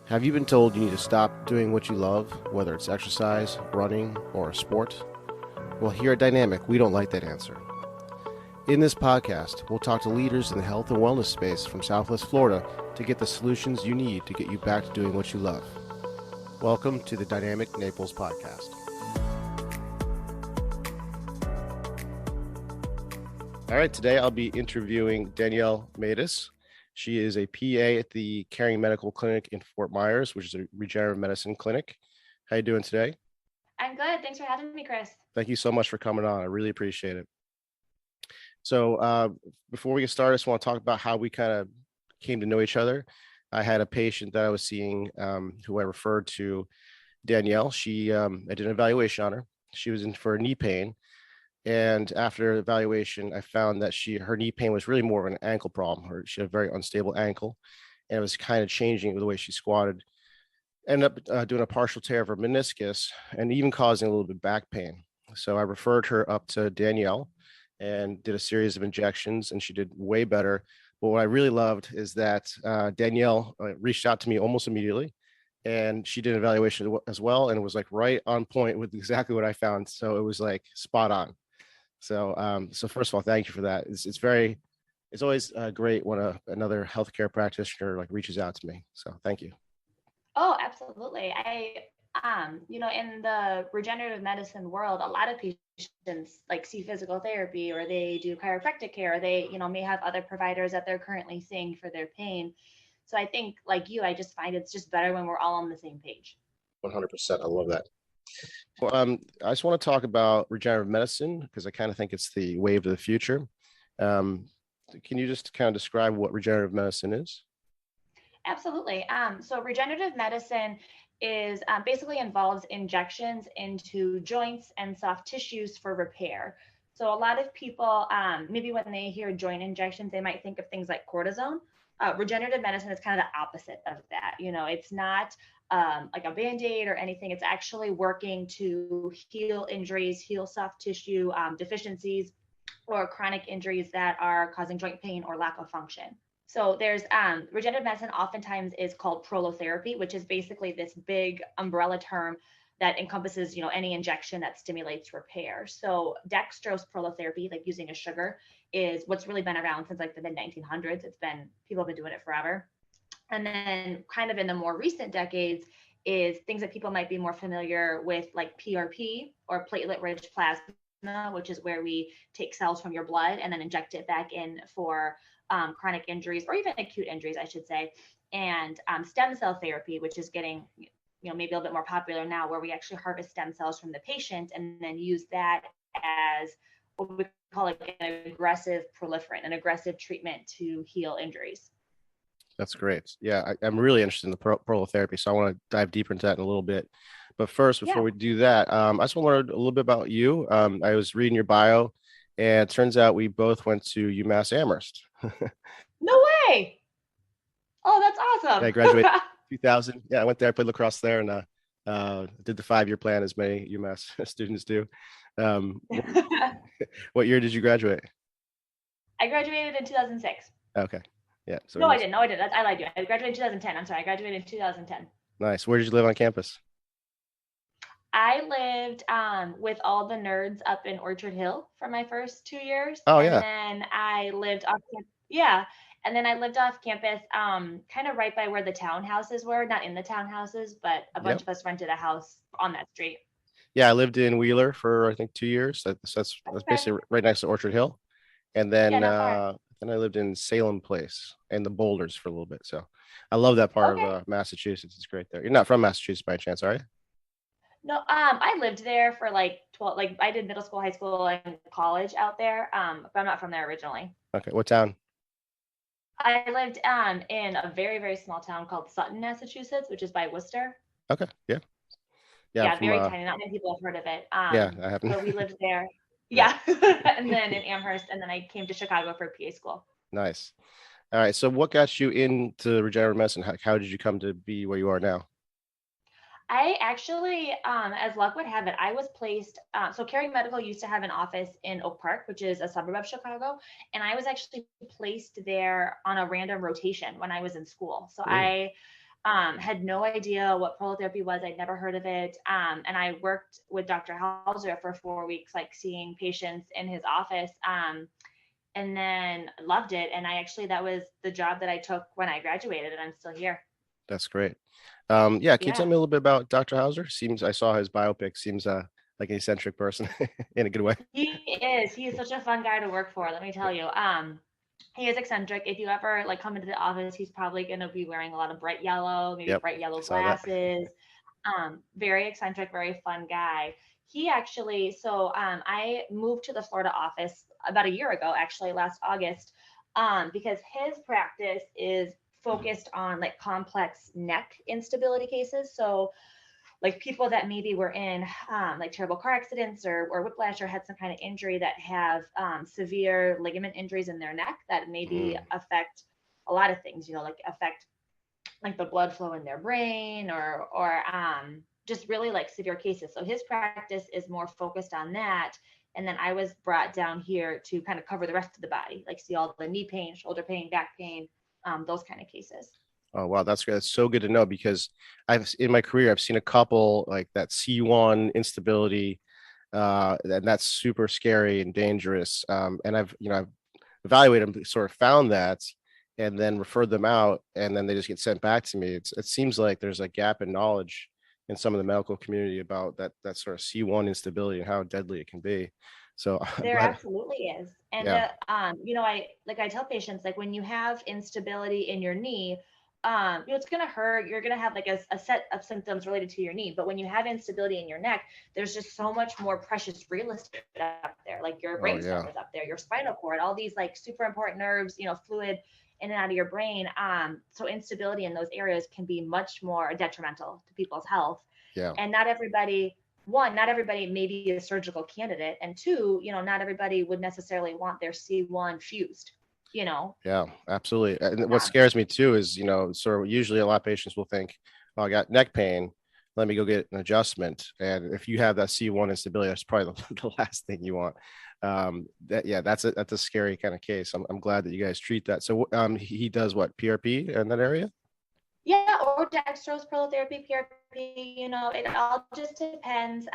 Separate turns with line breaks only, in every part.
Have you been told you need to stop doing what you love, whether it's exercise, running, or a sport? Well, here at Dynamic, we don't like that answer. In this podcast, we'll talk to leaders in the health and wellness space from Southwest Florida to get the solutions you need to get you back to doing what you love. Welcome to the Dynamic Naples Podcast. All right, today I'll be interviewing Danielle Matias. She is a PA at the Caring Medical Clinic in Fort Myers, which is a regenerative medicine clinic. How you doing today?
I'm good. Thanks for having me, Chris.
Thank you so much for coming on. I really appreciate it. So before we get started, I just want to talk about how we kind of came to know each other. I had a patient that I was seeing who I referred to Danielle. I did an evaluation on her. She was in for knee pain. And after evaluation, I found that her knee pain was really more of an ankle problem. She had a very unstable ankle, and it was kind of changing the way she squatted. Ended up doing a partial tear of her meniscus and even causing a little bit of back pain. So I referred her up to Danielle and did a series of injections, and she did way better. But what I really loved is that Danielle reached out to me almost immediately, and she did an evaluation as well, and it was like right on point with exactly what I found. So it was like spot on. So first of all, thank you for that. It's always great when another healthcare practitioner like reaches out to me. So thank you.
Oh, absolutely. In the regenerative medicine world, a lot of patients like see physical therapy or they do chiropractic care, or they, may have other providers that they're currently seeing for their pain. So I think like you, I just find it's just better when we're all on the same page.
100%. I love that. Well, I just want to talk about regenerative medicine because I kind of think it's the wave of the future. Can you just kind of describe what regenerative medicine is?
Absolutely. So regenerative medicine is basically involves injections into joints and soft tissues for repair. So a lot of people, maybe when they hear joint injections, they might think of things like cortisone. Regenerative medicine is kind of the opposite of that. It's not like a Band-Aid or anything. It's actually working to heal injuries, heal soft tissue deficiencies, or chronic injuries that are causing joint pain or lack of function. So there's regenerative medicine oftentimes is called prolotherapy, which is basically this big umbrella term that encompasses, any injection that stimulates repair. So dextrose prolotherapy, like using a sugar, is what's really been around since like the mid 1900s. People have been doing it forever. And then kind of in the more recent decades is things that people might be more familiar with, like PRP or platelet-rich plasma, which is where we take cells from your blood and then inject it back in for chronic injuries or even acute injuries, I should say, and stem cell therapy, which is getting, maybe a little bit more popular now, where we actually harvest stem cells from the patient and then use that as what we call like an aggressive proliferant, an aggressive treatment to heal injuries.
That's great. Yeah, I'm really interested in the prolotherapy, so I want to dive deeper into that in a little bit. But first, before we do that, I just want to learn a little bit about you. I was reading your bio, and it turns out we both went to UMass Amherst.
No way. Oh, that's awesome.
I graduated 2000. Yeah, I went there, I played lacrosse there, and did the 5-year plan as many UMass students do. What year did you graduate?
I graduated in 2006.
Okay. Yeah. So
no, I didn't. I lied to you. I graduated in 2010. I'm sorry. I graduated in 2010.
Nice. Where did you live on campus?
I lived with all the nerds up in Orchard Hill for my first 2 years.
Oh,
and
yeah.
then I lived off yeah. And then I lived off campus, kind of right by where the townhouses were, not in the townhouses, but a bunch of us rented a house on that street.
Yeah, I lived in Wheeler for I think 2 years. That's basically right next to Orchard Hill. And then then I lived in Salem Place and the Boulders for a little bit. So I love that part of Massachusetts. It's great there. You're not from Massachusetts by chance, are you?
No, I lived there for like 12, like I did middle school, high school, and college out there. But I'm not from there originally.
Okay, what town?
I lived in a very, very small town called Sutton, Massachusetts, which is by Worcester.
Okay, yeah.
Yeah, very tiny. Not many people have heard of it.
Yeah, I haven't.
So we lived there. Yeah. And then in Amherst, and then I came to Chicago for PA school.
Nice. All right. So what got you into regenerative medicine? How did you come to be where you are now?
I actually, as luck would have it, I was placed. So Caring Medical used to have an office in Oak Park, which is a suburb of Chicago. And I was actually placed there on a random rotation when I was in school. So I Had no idea what prolotherapy was. I'd never heard of it. And I worked with Dr. Hauser for 4 weeks, like seeing patients in his office. And then loved it. And that was the job that I took when I graduated, and I'm still here.
That's great. Yeah. Can you tell
Yeah.
me a little bit about Dr. Hauser? I saw his biopic. Seems like an eccentric person in a good way.
He is such a fun guy to work for, let me tell you. He is eccentric. If you ever like come into the office, he's probably going to be wearing a lot of bright yellow, maybe
Yep.
bright yellow
I saw that.
glasses. Very eccentric, very fun guy. He actually, so I moved to the Florida office about a year ago, actually last August, because his practice is focused on like complex neck instability cases. So like people that maybe were in like terrible car accidents or whiplash or had some kind of injury that have severe ligament injuries in their neck that maybe affect a lot of things, like affect like the blood flow in their brain or just really like severe cases. So his practice is more focused on that. And then I was brought down here to kind of cover the rest of the body, like see all the knee pain, shoulder pain, back pain, those kind of cases.
Oh, wow. That's great. That's so good to know, because in my career, I've seen a couple like that C1 instability, and that's super scary and dangerous. And I've evaluated them, sort of found that, and then referred them out, and then they just get sent back to me. It seems like there's a gap in knowledge in some of the medical community about that sort of C1 instability and how deadly it can be. So I'm
There
glad.
absolutely is. And
Yeah.
I tell patients, like when you have instability in your knee, it's gonna hurt. You're gonna have like a set of symptoms related to your knee. But when you have instability in your neck, there's just so much more precious real estate up there. Like your
Oh,
brainstem
yeah.
is up there, your spinal cord, all these like super important nerves, fluid in and out of your brain. So instability in those areas can be much more detrimental to people's health.
Yeah.
And not everybody may be a surgical candidate, and two, not everybody would necessarily want their C1 fused. you know
Yeah, absolutely. And what
um,
scares me too is, sort of usually a lot of patients will think, oh, I got neck pain. Let me go get an adjustment. And if you have that C1 instability, that's probably the last thing you want. That's a scary kind of case. I'm glad that you guys treat that. So he does what, PRP in that area?
yeah, or dextrose, prolotherapy, PRP. It all just depends.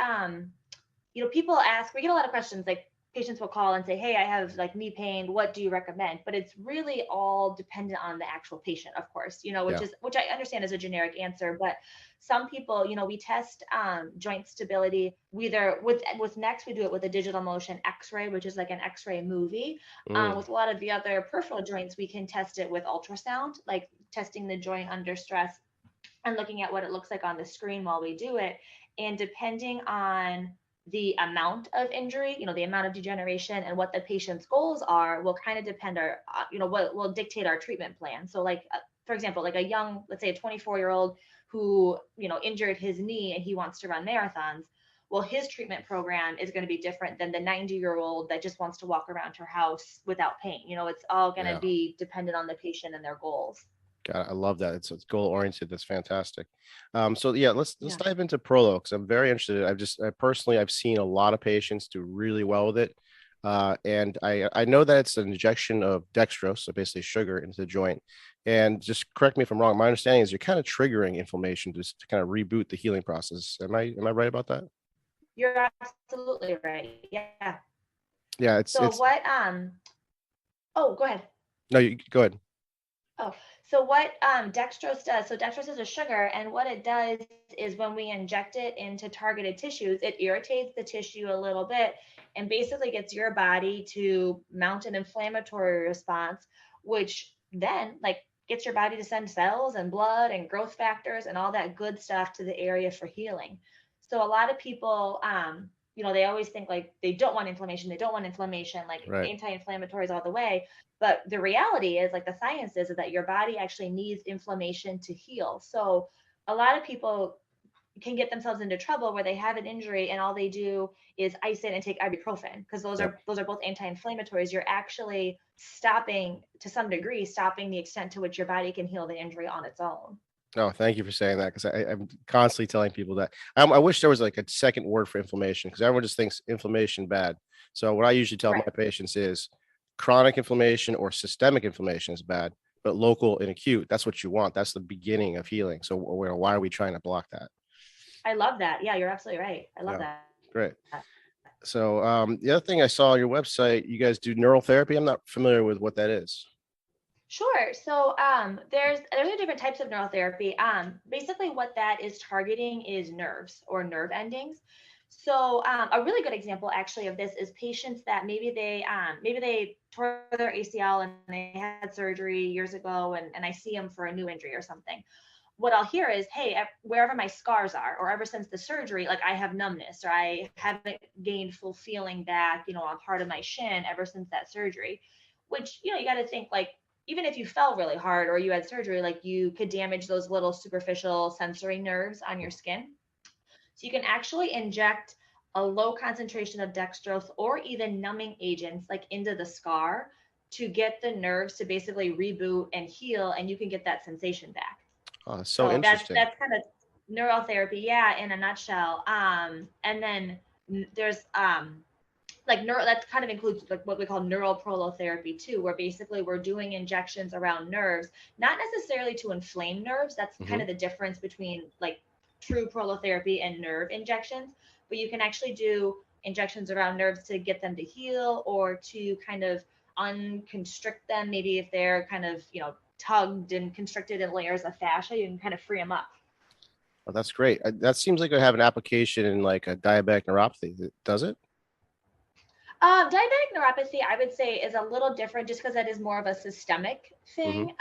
People ask, we get a lot of questions, like patients will call and say, hey, I have like knee pain, what do you recommend? But it's really all dependent on the actual patient, of course,
Yeah.
which I understand is a generic answer. But some people, we test joint stability. We either with necks, we do it with a digital motion x-ray, which is like an x-ray movie.
Mm,
With a lot of the other peripheral joints, we can test it with ultrasound, like testing the joint under stress and looking at what it looks like on the screen while we do it. And depending on the amount of injury, the amount of degeneration and what the patient's goals are will kind of depend what will dictate our treatment plan. So like, for example, like a young, let's say a 24-year-old who, injured his knee and he wants to run marathons. Well, his treatment program is going to be different than the 90-year-old that just wants to walk around her house without pain. It's all going to
yeah.
be dependent on the patient and their goals.
God, I love that. It's goal oriented. That's fantastic. So yeah, let's
Yeah.
dive into Prolo, because I'm very interested. I've seen a lot of patients do really well with it. And I know that it's an injection of dextrose, so basically sugar into the joint. And just correct me if I'm wrong. My understanding is you're kind of triggering inflammation just to kind of reboot the healing process. Am I right about that?
You're absolutely right. Yeah.
Yeah, it's
So
it's
what oh, go ahead.
no, you go ahead.
Oh, so what dextrose does, so dextrose is a sugar, and what it does is when we inject it into targeted tissues, it irritates the tissue a little bit and basically gets your body to mount an inflammatory response, which then like gets your body to send cells and blood and growth factors and all that good stuff to the area for healing. So a lot of people they always think like they don't want inflammation, like
Right.
anti-inflammatories all the way. But the reality is, like the science is that your body actually needs inflammation to heal. So a lot of people can get themselves into trouble where they have an injury and all they do is ice it and take ibuprofen, because those
Yep.
are those are both anti-inflammatories. You're actually stopping, to some degree, stopping the extent to which your body can heal the injury on its own.
No, thank you for saying that, because I'm constantly telling people that. I wish there was like a second word for inflammation, because everyone just thinks inflammation bad. So what I usually tell my
Right.
patients is chronic inflammation or systemic inflammation is bad, but local and acute, that's what you want. That's the beginning of healing. So why are we trying to block that?
I love that. Yeah, you're absolutely right. I love
Yeah,
that.
great. So the other thing I saw on your website, you guys do neural therapy. I'm not familiar with what that is.
Sure. So there's different types of neurotherapy. Basically, what that is targeting is nerves or nerve endings. So a really good example actually of this is patients that maybe they tore their ACL and they had surgery years ago, and I see them for a new injury or something. What I'll hear is, hey, wherever my scars are, or ever since the surgery, like I have numbness, or I haven't gained full feeling back, on part of my shin ever since that surgery. Which, you got to think, like, even if you fell really hard or you had surgery, like you could damage those little superficial sensory nerves on your skin. So you can actually inject a low concentration of dextrose or even numbing agents like into the scar to get the nerves to basically reboot and heal, and you can get that sensation back.
Oh, so
So
interesting.
that's kind of neurotherapy, yeah, in a nutshell. And then there's like neuro, that kind of includes like what we call neural prolotherapy too, where basically we're doing injections around nerves, not necessarily to inflame nerves. That's kind
Hmm.
of the difference between like true prolotherapy and nerve injections. But you can actually do injections around nerves to get them to heal, or to kind of unconstrict them. Maybe if they're kind of, tugged and constricted in layers of fascia, you can kind of free them up.
Oh, that's great. That seems like I have an application in like a diabetic neuropathy. Does it?
Diabetic neuropathy, I would say, is a little different just because that is more of a systemic
Hmm.
thing.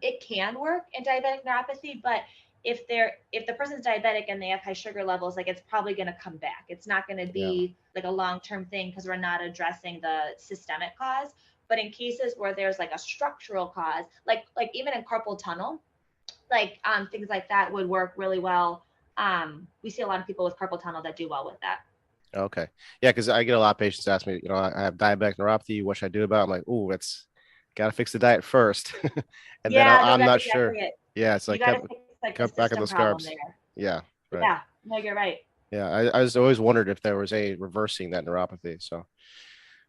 It can work in diabetic neuropathy, but if the person's diabetic and they have high sugar levels, like it's probably going to come back. It's not going to
Yeah.
be like a long-term thing because we're not addressing the systemic cause. But in cases where there's like a structural cause, like even in carpal tunnel, like things like that would work really well. We see a lot of people with carpal tunnel that do well with that.
Okay. Yeah, because I get a lot of patients ask me, I have diabetic neuropathy. What should I do about it? I'm like, oh, it's got to fix the diet first. And then
Yeah, no,
I'm
that's
not sure.
exactly it.
Yeah, it's
You
like
got to fix like the
cut back on the
system problem
carbs.
there.
Yeah, right.
Yeah, no, you're right.
Yeah, I was always wondered if there was a reversing that neuropathy. So,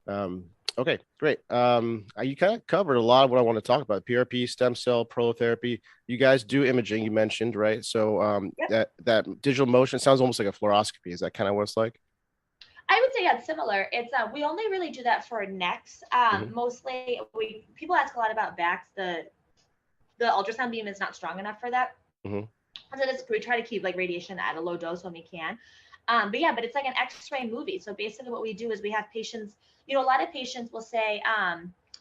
um, okay, great. You kind of covered a lot of what I want to talk about: PRP, stem cell, prolotherapy. You guys do imaging, you mentioned, right? So,
Yep.
that digital motion sounds almost like a fluoroscopy. Is that kind of what it's like?
I would say yeah, it's similar. It's we only really do that for necks.
Hmm.
Mostly we people ask a lot about backs. The ultrasound beam is not strong enough for that.
Hmm.
So we try to keep like radiation at a low dose when we can. But yeah, but it's like an X-ray movie. So basically, what we do is we have patients. A lot of patients will say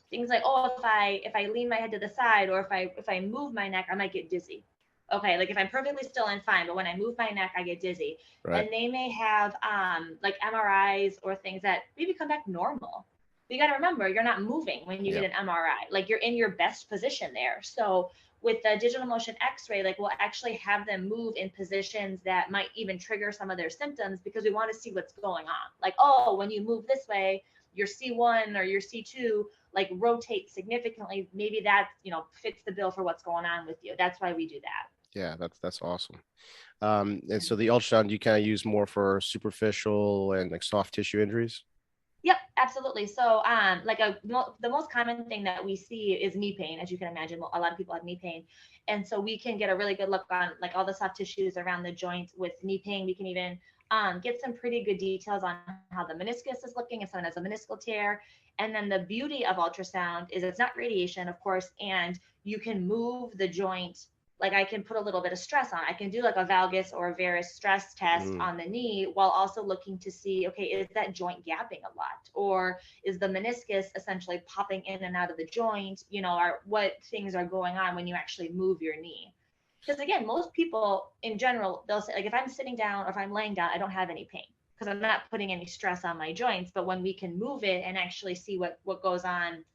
things like, "Oh, if I lean my head to the side, or if I move my neck, I might get dizzy." Okay, like if I'm perfectly still and fine, but when I move my neck, I get dizzy.
Right.
And they may have like MRIs or things that maybe come back normal. But you got to remember, you're not moving when you
Yeah.
get an MRI. Like you're in your best position there. So with the digital motion x-ray, like we'll actually have them move in positions that might even trigger some of their symptoms, because we want to see what's going on. Like, oh, when you move this way, your C1 or your C2 like rotate significantly. Maybe that, fits the bill for what's going on with you. That's why we do that.
Yeah, that's awesome. And so the ultrasound you kind of use more for superficial and like soft tissue injuries.
Yep, absolutely. So, the most common thing that we see is knee pain. As you can imagine, a lot of people have knee pain, and so we can get a really good look on like all the soft tissues around the joint with knee pain. We can even get some pretty good details on how the meniscus is looking if someone has a meniscal tear. And then the beauty of ultrasound is it's not radiation, of course, and you can move the joint. Like I can put a little bit of stress on. I can do like a valgus or a varus stress test
Mm,
on the knee while also looking to see, okay, is that joint gapping a lot? Or is the meniscus essentially popping in and out of the joint? Or what things are going on when you actually move your knee? Because again, most people in general, they'll say, like, if I'm sitting down or if I'm laying down, I don't have any pain because I'm not putting any stress on my joints. But when we can move it and actually see what goes on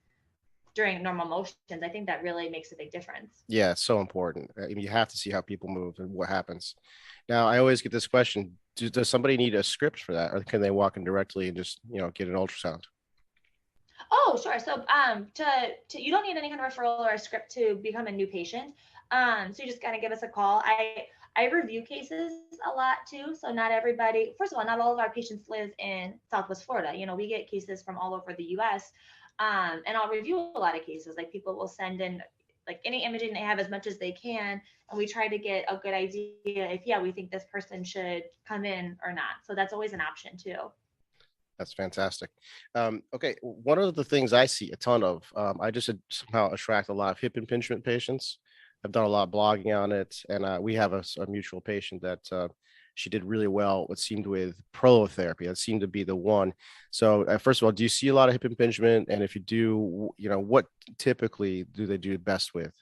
during normal motions, I think that really makes a big difference.
yeah, it's so important. I mean, you have to see how people move and what happens. Now, I always get this question: does somebody need a script for that, or can they walk in directly and just get an ultrasound?
Oh, sure. So, to you don't need any kind of referral or a script to become a new patient. So you just kind of give us a call. I review cases a lot too. So not everybody, first of all, not all of our patients live in Southwest Florida. We get cases from all over the U.S. And I'll review a lot of cases. Like people will send in like any imaging they have as much as they can. And we try to get a good idea if, we think this person should come in or not. So that's always an option too.
That's fantastic. Okay, one of the things I see a ton of, I just somehow attract a lot of hip impingement patients. I've done a lot of blogging on it, and we have a mutual patient that she did really well. It seemed with prolotherapy. That seemed to be the one. So, first of all, do you see a lot of hip impingement? And if you do, what typically do they do best with?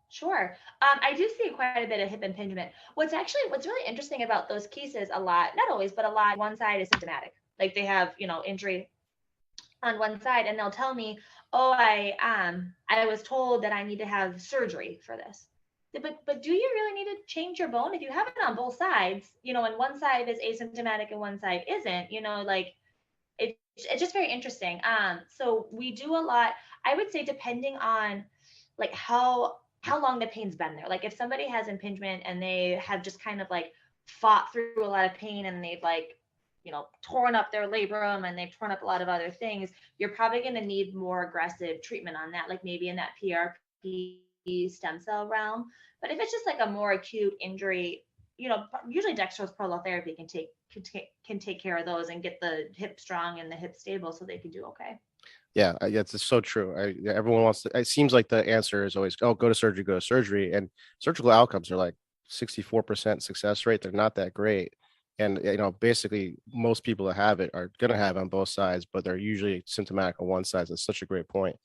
Sure. I do see quite a bit of hip impingement. What's really interesting about those cases, a lot, not always, but a lot, one side is symptomatic. Like they have, injury on one side, and they'll tell me, "Oh, I was told that I need to have surgery for this." But do you really need to change your bone if you have it on both sides? And one side is asymptomatic and one side isn't. Like it's just very interesting. So we do a lot. I would say depending on like how long the pain's been there. Like if somebody has impingement and they have just kind of like fought through a lot of pain and they've like, torn up their labrum and they've torn up a lot of other things, you're probably going to need more aggressive treatment on that, like maybe in that PRP stem cell realm. But if it's just like a more acute injury, usually dextrose prolotherapy can take care of those and get the hip strong and the hip stable so they can do okay.
Yeah, it's so true. Everyone wants to. It seems like the answer is always, "Oh, go to surgery, go to surgery," and surgical outcomes are like 64% success rate. They're not that great, and basically most people that have it are going to have it on both sides, but they're usually symptomatic on one side. That's such a great point.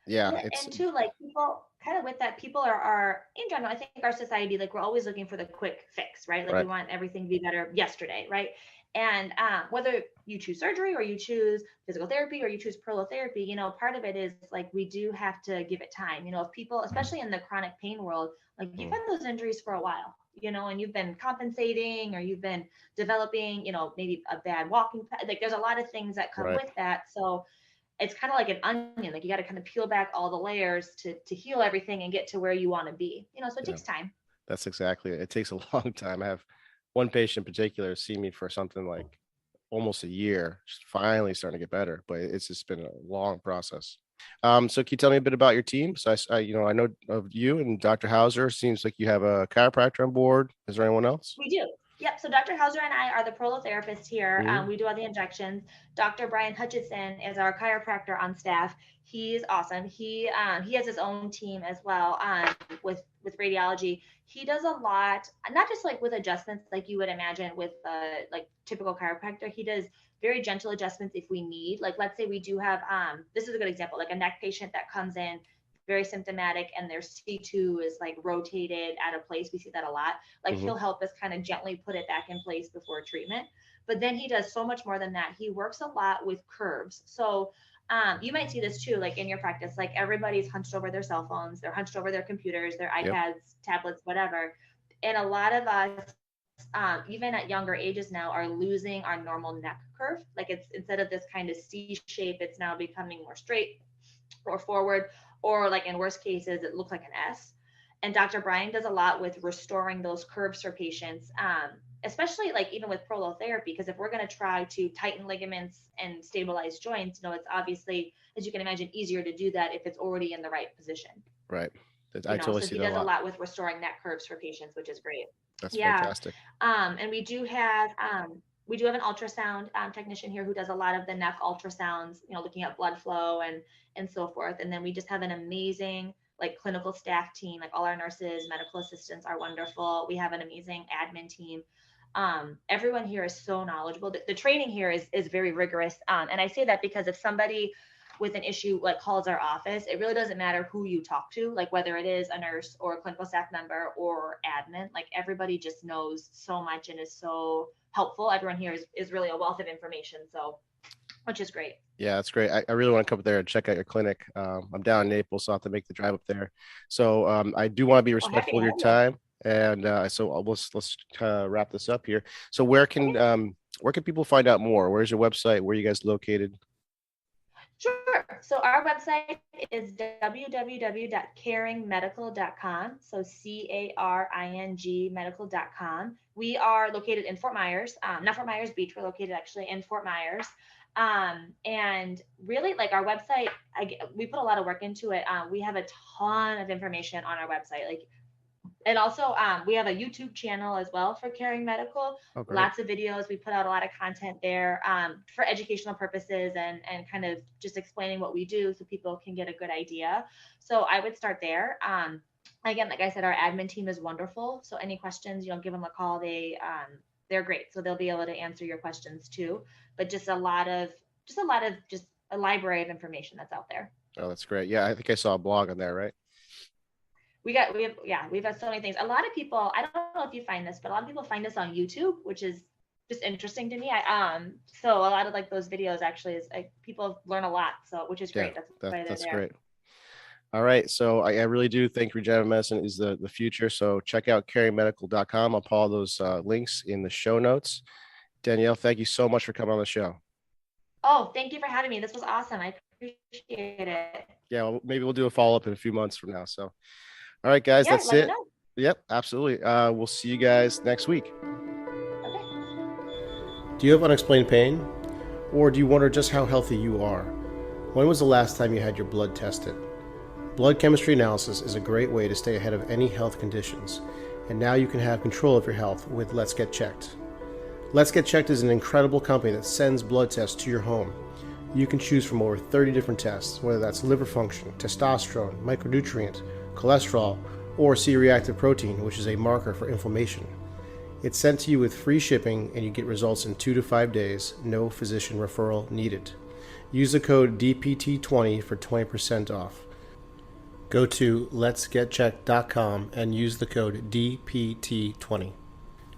Yeah, it's
and too, like people kind of with that, people are in general, I think our society, like we're always looking for the quick fix, right? Like we
right.
want everything to be better yesterday, right? And whether you choose surgery or you choose physical therapy or you choose prolotherapy, part of it is like we do have to give it time. If people, especially in the chronic pain world, like you've had those injuries for a while, and you've been compensating or you've been developing, maybe a bad walking, like there's a lot of things that come
Right.
with that. So it's kind of like an onion, like you got to kind of peel back all the layers to heal everything and get to where you want to be, so it
Yeah,
takes time.
that's exactly it. It takes a long time. I have one patient in particular see me for something like almost a year, just finally starting to get better, but it's just been a long process. So can you tell me a bit about your team? So I know of you and Dr. Hauser. Seems like you have a chiropractor on board. Is there anyone else?
We do. Yep. So Dr. Hauser and I are the prolotherapists here.
Mhm.
We do all the injections. Dr. Brian Hutchinson is our chiropractor on staff. He's awesome. He has his own team as well with radiology. He does a lot, not just like with adjustments like you would imagine with like typical chiropractor. He does very gentle adjustments if we need. Like let's say we do have this is a good example, like a neck patient that comes in very symptomatic and their C2 is like rotated out of place. We see that a lot. Like
Mhm.
he'll help us kind of gently put it back in place before treatment. But then he does so much more than that. He works a lot with curves. So you might see this too, like in your practice, like everybody's hunched over their cell phones, they're hunched over their computers, their
Yep.
iPads, tablets, whatever. And a lot of us, even at younger ages now, are losing our normal neck curve. Like it's instead of this kind of C shape, it's now becoming more straight or forward, or like in worst cases, it looks like an S. And Dr. Brian does a lot with restoring those curves for patients, especially like even with prolotherapy, because if we're going to try to tighten ligaments and stabilize joints, it's obviously, as you can imagine, easier to do that if it's already in the right position.
Right. I totally
So
see
he
that a
does a
lot.
lot with restoring neck curves for patients, which is great.
That's
Yeah.
fantastic.
And we do have an ultrasound technician here who does a lot of the neck ultrasounds, looking at blood flow and so forth. And then we just have an amazing like clinical staff team, like all our nurses, medical assistants are wonderful. We have an amazing admin team. Everyone here is so knowledgeable. The training here is very rigorous. And I say that because if somebody with an issue like calls our office, it really doesn't matter who you talk to, like whether it is a nurse or a clinical staff member or admin, like everybody just knows so much and is so helpful. Everyone here is really a wealth of information. So, which is great.
Yeah, that's great. I really want to come up there and check out your clinic. I'm down in Naples, so I'll have to make the drive up there. So I do want to be
Well, happy
respectful
to
of your
have you.
time, and so let's wrap this up here. So
Okay.
where can people find out more? Where's your website? Where are you guys located?
Sure. So our website is www.caringmedical.com. So CARING medical.com. We are located in Fort Myers, not Fort Myers Beach. We're located actually in Fort Myers. And really, like, our website, we put a lot of work into it. We have a ton of information on our website. Like, and also, we have a YouTube channel as well for Caring Medical.
Oh, great.
Lots of videos. We put out a lot of content there, for educational purposes, and kind of just explaining what we do so people can get a good idea. So I would start there. Again, like I said, our admin team is wonderful. So any questions, give them a call. They're great. So they'll be able to answer your questions too. But just a library of information that's out there.
Oh, that's great. Yeah, I think I saw a blog on there, right?
We've got so many things. A lot of people, I don't know if you find this, but a lot of people find us on YouTube, which is just interesting to me. So a lot of like those videos actually is like, people learn a lot. So, which is great.
That's great. All right. So I really do think regenerative medicine is the future. So check out caringmedical.com. I'll put all those links in the show notes. Danielle, thank you so much for coming on the show.
Oh, thank you for having me. This was awesome. I appreciate it.
Yeah, well, maybe we'll do a follow-up in a few months from now. So, all right, guys, that's it. Yep, absolutely. We'll see you guys next week.
Okay.
Do you have unexplained pain? Or do you wonder just how healthy you are? When was the last time you had your blood tested? Blood chemistry analysis is a great way to stay ahead of any health conditions. And now you can have control of your health with Let's Get Checked. Let's Get Checked is an incredible company that sends blood tests to your home. You can choose from over 30 different tests, whether that's liver function, testosterone, micronutrient, cholesterol, or C-reactive protein, which is a marker for inflammation. It's sent to you with free shipping, and you get results in 2 to 5 days, no physician referral needed. Use the code DPT20 for 20% off. Go to letsgetchecked.com and use the code DPT20.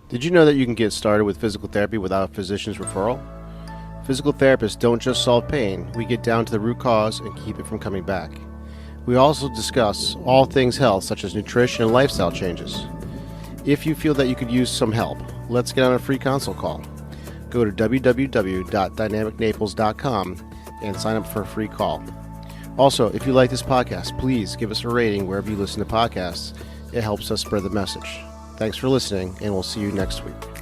Did you know that you can get started with physical therapy without a physician's referral? Physical therapists don't just solve pain, we get down to the root cause and keep it from coming back. We also discuss all things health, such as nutrition and lifestyle changes. If you feel that you could use some help, let's get on a free consult call. Go to www.dynamicnaples.com and sign up for a free call. Also, if you like this podcast, please give us a rating wherever you listen to podcasts. It helps us spread the message. Thanks for listening, and we'll see you next week.